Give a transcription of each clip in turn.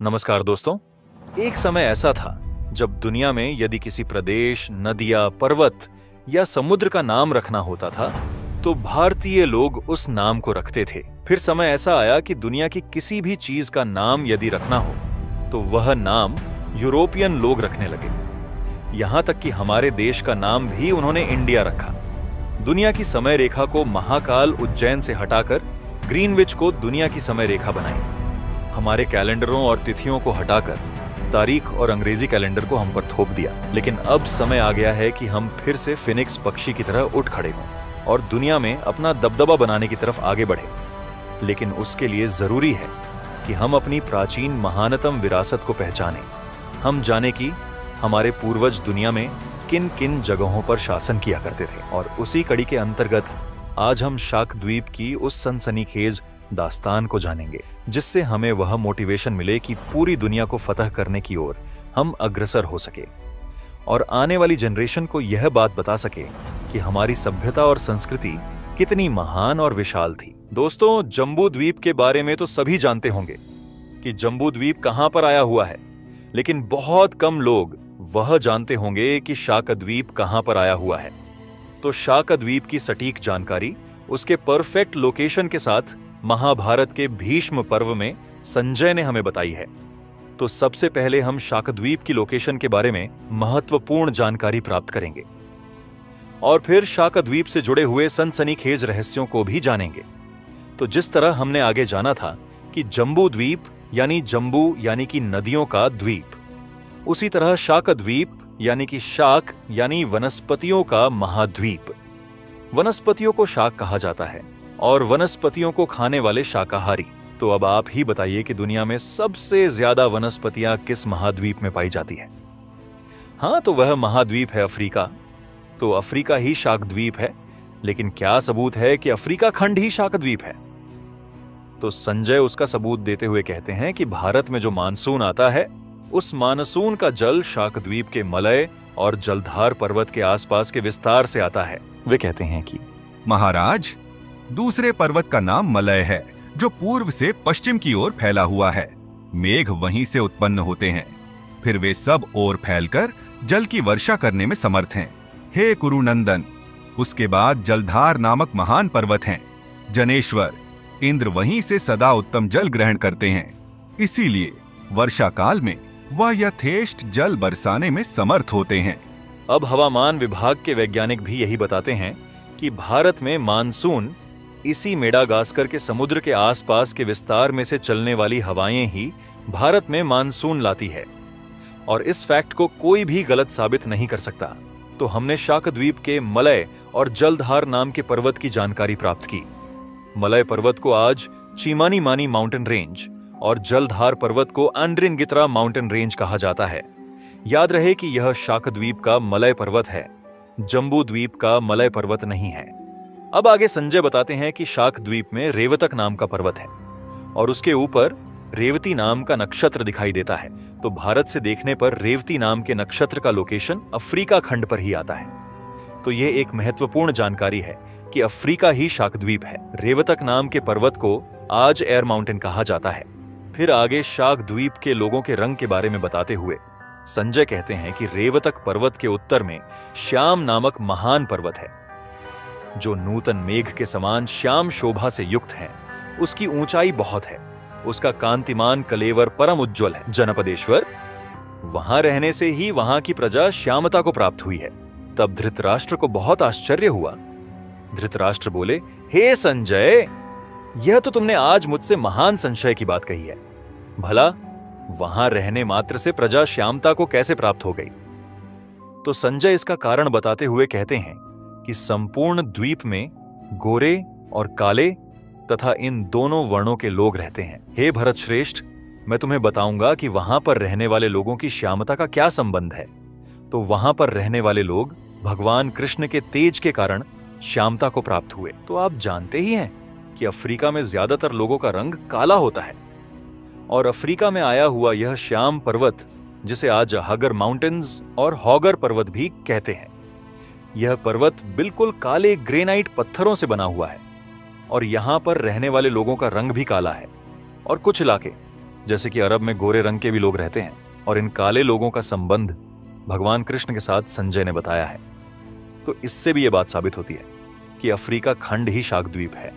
नमस्कार दोस्तों। एक समय ऐसा था जब दुनिया में यदि किसी प्रदेश, नदिया, पर्वत या समुद्र का नाम रखना होता था तो भारतीय लोग उस नाम को रखते थे। फिर समय ऐसा आया कि दुनिया की किसी भी चीज का नाम यदि रखना हो तो वह नाम यूरोपियन लोग रखने लगे। यहां तक कि हमारे देश का नाम भी उन्होंने इंडिया रखा। दुनिया की समय रेखा को महाकाल उज्जैन से हटाकर ग्रीनविच को दुनिया की समय रेखा बनाई। हमारे कैलेंडरों और तिथियों को हटाकर तारीख और अंग्रेजी कैलेंडर को हम पर थोप दिया। लेकिन अब समय आ गया है कि हम फिर से फिनिक्स पक्षी की तरह उठ खड़े हों और दुनिया में अपना दबदबा बनाने की तरफ आगे बढ़े। लेकिन उसके लिए जरूरी है कि हम अपनी प्राचीन महानतम विरासत को पहचानें। हम जाने कि हमारे पूर्वज दुनिया में किन किन जगहों पर शासन किया करते थे, और उसी कड़ी के अंतर्गत आज हम शाक द्वीप की उस सनसनीखेज दास्तान को जानेंगे, जिससे हमें वह मोटिवेशन मिले कि पूरी दुनिया को फतह करने की ओर हम अग्रसर हो सके और आने वाली जनरेशन को यह बात बता सके कि हमारी सभ्यता और संस्कृति कितनी महान और विशाल थी। दोस्तों, जम्बू द्वीप के बारे में तो सभी जानते होंगे कि जम्बू द्वीप कहां पर आया हुआ है, लेकिन बहुत कम लोग वह जानते होंगे कि शाक द्वीप कहां पर आया हुआ है। तो शाक द्वीप की सटीक जानकारी उसके परफेक्ट लोकेशन के साथ महाभारत के भीष्म पर्व में संजय ने हमें बताई है। तो सबसे पहले हम शाकद्वीप की लोकेशन के बारे में महत्वपूर्ण जानकारी प्राप्त करेंगे और फिर शाकद्वीप से जुड़े हुए सनसनीखेज रहस्यों को भी जानेंगे। तो जिस तरह हमने आगे जाना था कि जम्बू द्वीप यानी कि नदियों का द्वीप, उसी तरह शाकद्वीप यानी कि शाक यानी वनस्पतियों का महाद्वीप। वनस्पतियों को शाक कहा जाता है और वनस्पतियों को खाने वाले शाकाहारी। तो अब आप ही बताइए कि दुनिया में सबसे ज्यादा वनस्पतियां किस महाद्वीप में पाई जाती है? हाँ, तो वह महाद्वीप है अफ्रीका। तो अफ्रीका ही शाकद्वीप है, लेकिन क्या सबूत है कि अफ्रीका खंड ही शाकद्वीप है? तो संजय उसका सबूत देते हुए कहते हैं कि भारत में जो मानसून आता है उस मानसून का जल शाकद्वीप के मलय और जलधार पर्वत के आसपास के विस्तार से आता है। वे कहते हैं कि महाराज, दूसरे पर्वत का नाम मलय है, जो पूर्व से पश्चिम की ओर फैला हुआ है। मेघ वहीं से उत्पन्न होते हैं, फिर वे सब ओर फैलकर जल की वर्षा करने में समर्थ हैं। हे कुरुनंदन, उसके बाद जलधार नामक महान पर्वत हैं। जनेश्वर, इंद्र वहीं से सदा उत्तम जल ग्रहण करते हैं, इसीलिए वर्षा काल में वह यथेष्ट जल बरसाने में समर्थ होते हैं। अब हवामान विभाग के वैज्ञानिक भी यही बताते हैं कि भारत में मानसून इसी मेडागास्कर के समुद्र के आसपास के विस्तार में से चलने वाली हवाएं ही भारत में मानसून लाती है, और इस फैक्ट को कोई भी गलत साबित नहीं कर सकता। तो हमने शाकद्वीप के मलय और जलधार नाम के पर्वत की जानकारी प्राप्त की। मलय पर्वत को आज चीमानी मानी माउंटेन रेंज और जलधार पर्वत को अंड्रिनगित्रा माउंटेन रेंज कहा जाता है। याद रहे कि यह शाकद्वीप का मलय पर्वत है, जम्बू द्वीप का मलय पर्वत नहीं है। अब आगे संजय बताते हैं कि शाक द्वीप में रेवतक नाम का पर्वत है और उसके ऊपर रेवती नाम का नक्षत्र दिखाई देता है। तो भारत से देखने पर रेवती नाम के नक्षत्र का लोकेशन अफ्रीका खंड पर ही आता है। तो यह एक महत्वपूर्ण जानकारी है कि अफ्रीका ही शाकद्वीप है। रेवतक नाम के पर्वत को आज एयर माउंटेन कहा जाता है। फिर आगे शाक द्वीप के लोगों के रंग के बारे में बताते हुए संजय कहते हैं कि रेवतक पर्वत के उत्तर में श्याम नामक महान पर्वत है, जो नूतन मेघ के समान श्याम शोभा से युक्त है। उसकी ऊंचाई बहुत है, उसका कांतिमान कलेवर परम उज्ज्वल है। जनपदेश्वर, वहां रहने से ही वहां की प्रजा श्यामता को प्राप्त हुई है। तब धृतराष्ट्र को बहुत आश्चर्य हुआ। धृतराष्ट्र बोले, हे संजय, यह तो तुमने आज मुझसे महान संशय की बात कही है। भला वहां रहने मात्र से प्रजा श्यामता को कैसे प्राप्त हो गई? तो संजय इसका कारण बताते हुए कहते हैं कि संपूर्ण द्वीप में गोरे और काले तथा इन दोनों वर्णों के लोग रहते हैं। हे भरत श्रेष्ठ, मैं तुम्हें बताऊंगा कि वहां पर रहने वाले लोगों की श्यामता का क्या संबंध है। तो वहां पर रहने वाले लोग भगवान कृष्ण के तेज के कारण श्यामता को प्राप्त हुए। तो आप जानते ही हैं कि अफ्रीका में ज्यादातर लोगों का रंग काला होता है, और अफ्रीका में आया हुआ यह श्याम पर्वत, जिसे आज हगर माउंटेन्स और हॉगर पर्वत भी कहते हैं, यह पर्वत बिल्कुल काले ग्रेनाइट पत्थरों से बना हुआ है और यहां पर रहने वाले लोगों का रंग भी काला है। और कुछ इलाके जैसे कि अरब में गोरे रंग के भी लोग रहते हैं, और इन काले लोगों का संबंध भगवान कृष्ण के साथ संजय ने बताया है। तो इससे भी यह बात साबित होती है कि अफ्रीका खंड ही शाकद्वीप है।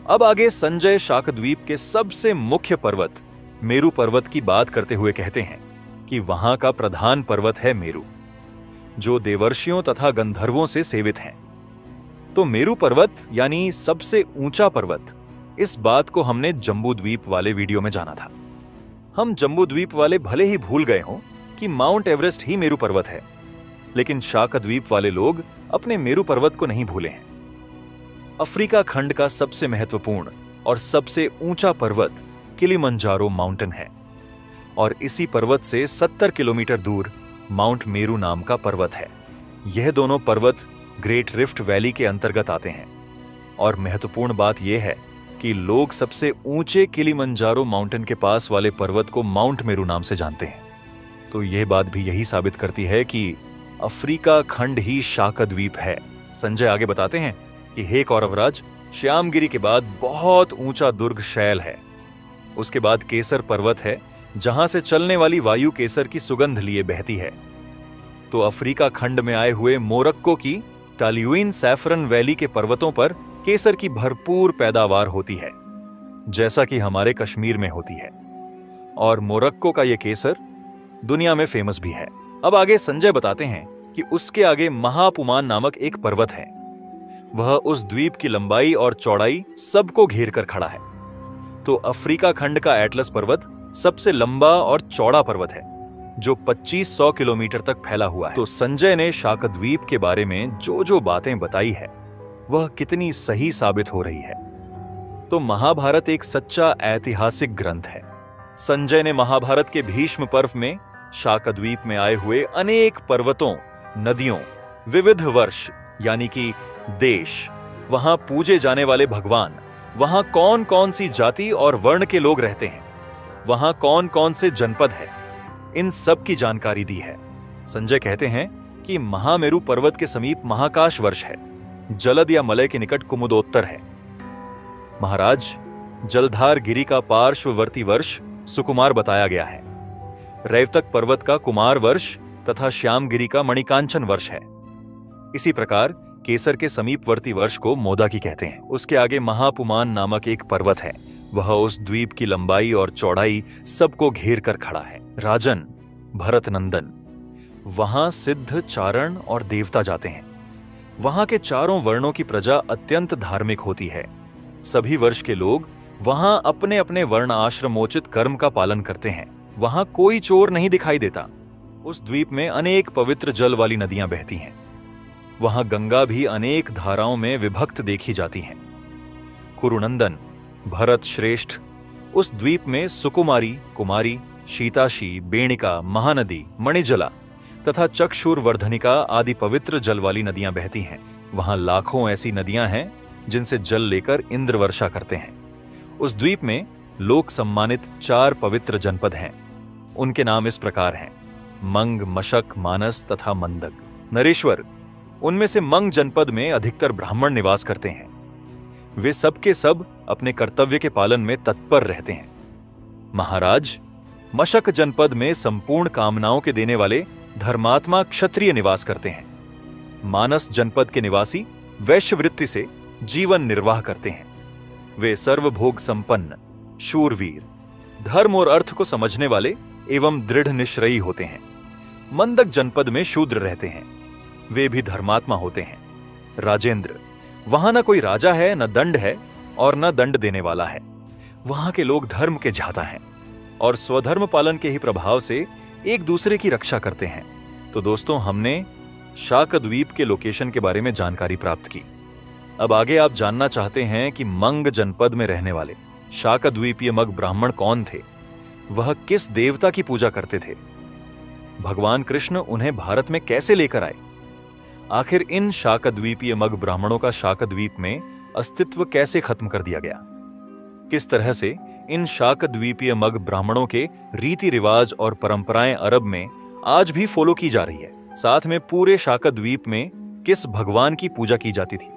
अब आगे संजय शाकद्वीप के सबसे मुख्य पर्वत मेरू पर्वत की बात करते हुए कहते हैं कि वहां का प्रधान पर्वत है मेरू, जो देवर्षियों तथा गंधर्वों से सेवित हैं। तो मेरू पर्वत यानी सबसे ऊंचा पर्वत, इस बात को हमने जम्बूद्वीप वाले वीडियो में जाना था। हम जम्बूद्वीप वाले भले ही भूल गए हों कि माउंट एवरेस्ट ही मेरू पर्वत है, लेकिन शाकद्वीप वाले लोग अपने मेरू पर्वत को नहीं भूले हैं। अफ्रीका खंड का सबसे महत्वपूर्ण और सबसे ऊंचा पर्वत किलिमंजारो माउंटेन है, और इसी पर्वत से 70 किलोमीटर दूर माउंट मेरू नाम का पर्वत है। यह दोनों पर्वत ग्रेट रिफ्ट वैली के अंतर्गत आते हैं, और महत्वपूर्ण बात यह है कि लोग सबसे ऊंचे किलिमंजारो माउंटेन के पास वाले पर्वत को माउंट मेरू नाम से जानते हैं। तो यह बात भी यही साबित करती है कि अफ्रीका खंड ही शाकद्वीप है। संजय आगे बताते हैं कि हे कौरवराज, श्यामगिरी के बाद बहुत ऊंचा दुर्ग शैल है। उसके बाद केसर पर्वत है, जहां से चलने वाली वायु केसर की सुगंध लिए बहती है। तो अफ्रीका खंड में आए हुए मोरक्को की टालियुइन सैफरन वैली के पर्वतों पर केसर की भरपूर पैदावार होती है, जैसा कि हमारे कश्मीर में होती है। और मोरक्को का यह केसर दुनिया में फेमस भी है। अब आगे संजय बताते हैं कि उसके आगे महापुमान नामक एक पर्वत है। वह उस द्वीप की लंबाई और चौड़ाई सबको घेर कर खड़ा है। तो अफ्रीका खंड का एटलस पर्वत सबसे लंबा और चौड़ा पर्वत है, जो 2500 किलोमीटर तक फैला हुआ है। तो संजय ने शाकद्वीप के बारे में जो जो बातें बताई है, वह कितनी सही साबित हो रही है। तो महाभारत एक सच्चा ऐतिहासिक ग्रंथ है। संजय ने महाभारत के भीष्म पर्व में शाकद्वीप में आए हुए अनेक पर्वतों, नदियों, विविध वर्ष यानी कि देश, वहां पूजे जाने वाले भगवान, वहां कौन कौन सी जाति और वर्ण के लोग रहते हैं, वहां कौन कौन से जनपद है, इन सब की जानकारी दी है। संजय कहते हैं कि महामेरु पर्वत के समीप महाकाश वर्ष है, जलद या मलय के निकट कुमुदोत्तर है। महाराज, जलधार गिरी का पार्श्ववर्ती वर्ष सुकुमार बताया गया है। रैवतक पर्वत का कुमार वर्ष तथा श्यामगिरी का मणिकांचन वर्ष है। इसी प्रकार केसर के समीपवर्ती वर्ष को मोदाकी कहते हैं। उसके आगे महापुमान नामक एक पर्वत है। वह उस द्वीप की लंबाई और चौड़ाई सबको घेर कर खड़ा है। राजन, भरत नंदन, वहां सिद्ध, चारण और देवता जाते हैं। वहां के चारों वर्णों की प्रजा अत्यंत धार्मिक होती है। सभी वर्ष के लोग वहां अपने अपने वर्ण आश्रमोचित कर्म का पालन करते हैं। वहां कोई चोर नहीं दिखाई देता। उस द्वीप में अनेक पवित्र जल वाली नदियां बहती हैं। वहां गंगा भी अनेक धाराओं में विभक्त देखी जाती हैं। कुरुनंदन, भरत श्रेष्ठ, उस द्वीप में सुकुमारी, कुमारी, शीताशी, बेणिका, महानदी, मणिजला तथा चक्षुर वर्धनिका आदि पवित्र जल वाली नदियां बहती हैं। वहां लाखों ऐसी नदियां हैं जिनसे जल लेकर इंद्र वर्षा करते हैं। उस द्वीप में लोक सम्मानित 4 पवित्र जनपद हैं। उनके नाम इस प्रकार हैं: मंग, मशक, मानस तथा मंदक। नरेश्वर, उनमें से मंग जनपद में अधिकतर ब्राह्मण निवास करते हैं। वे सबके सब अपने कर्तव्य के पालन में तत्पर रहते हैं। महाराज, मशक जनपद में संपूर्ण कामनाओं के देने वाले धर्मात्मा क्षत्रिय निवास करते हैं। मानस जनपद के निवासी वैश्य वृत्ति से जीवन निर्वाह करते हैं। वे सर्वभोग संपन्न, शूरवीर, धर्म और अर्थ को समझने वाले एवं दृढ़ निश्चयी होते हैं। मंदक जनपद में शूद्र रहते हैं। वे भी धर्मात्मा होते हैं। राजेंद्र, वहां न कोई राजा है, न दंड है और न दंड देने वाला है। वहां के लोग धर्म के जाता हैं और स्वधर्म पालन के ही प्रभाव से एक दूसरे की रक्षा करते हैं। तो दोस्तों, हमने शाकद्वीप के लोकेशन के बारे में जानकारी प्राप्त की। अब आगे आप जानना चाहते हैं कि मंग जनपद में रहने वाले शाकद्वीपीय मग ब्राह्मण कौन थे, वह किस देवता की पूजा करते थे, भगवान कृष्ण उन्हें भारत में कैसे लेकर आए, आखिर इन शाकद्वीपीय मग ब्राह्मणों का शाकद्वीप में अस्तित्व कैसे खत्म कर दिया गया, किस तरह से इन शाकद्वीपीय मग ब्राह्मणों के रीति रिवाज और परंपराएं अरब में आज भी फॉलो की जा रही है, साथ में पूरे शाकद्वीप में किस भगवान की पूजा की जाती थी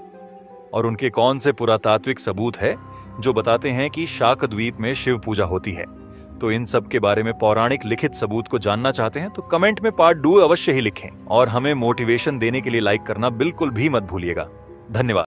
और उनके कौन से पुरातात्विक सबूत है जो बताते हैं कि शाकद्वीप में शिव पूजा होती है। तो इन सब के बारे में पौराणिक लिखित सबूत को जानना चाहते हैं तो कमेंट में पार्ट 2 अवश्य ही लिखें और हमें मोटिवेशन देने के लिए लाइक करना बिल्कुल भी मत भूलिएगा। धन्यवाद।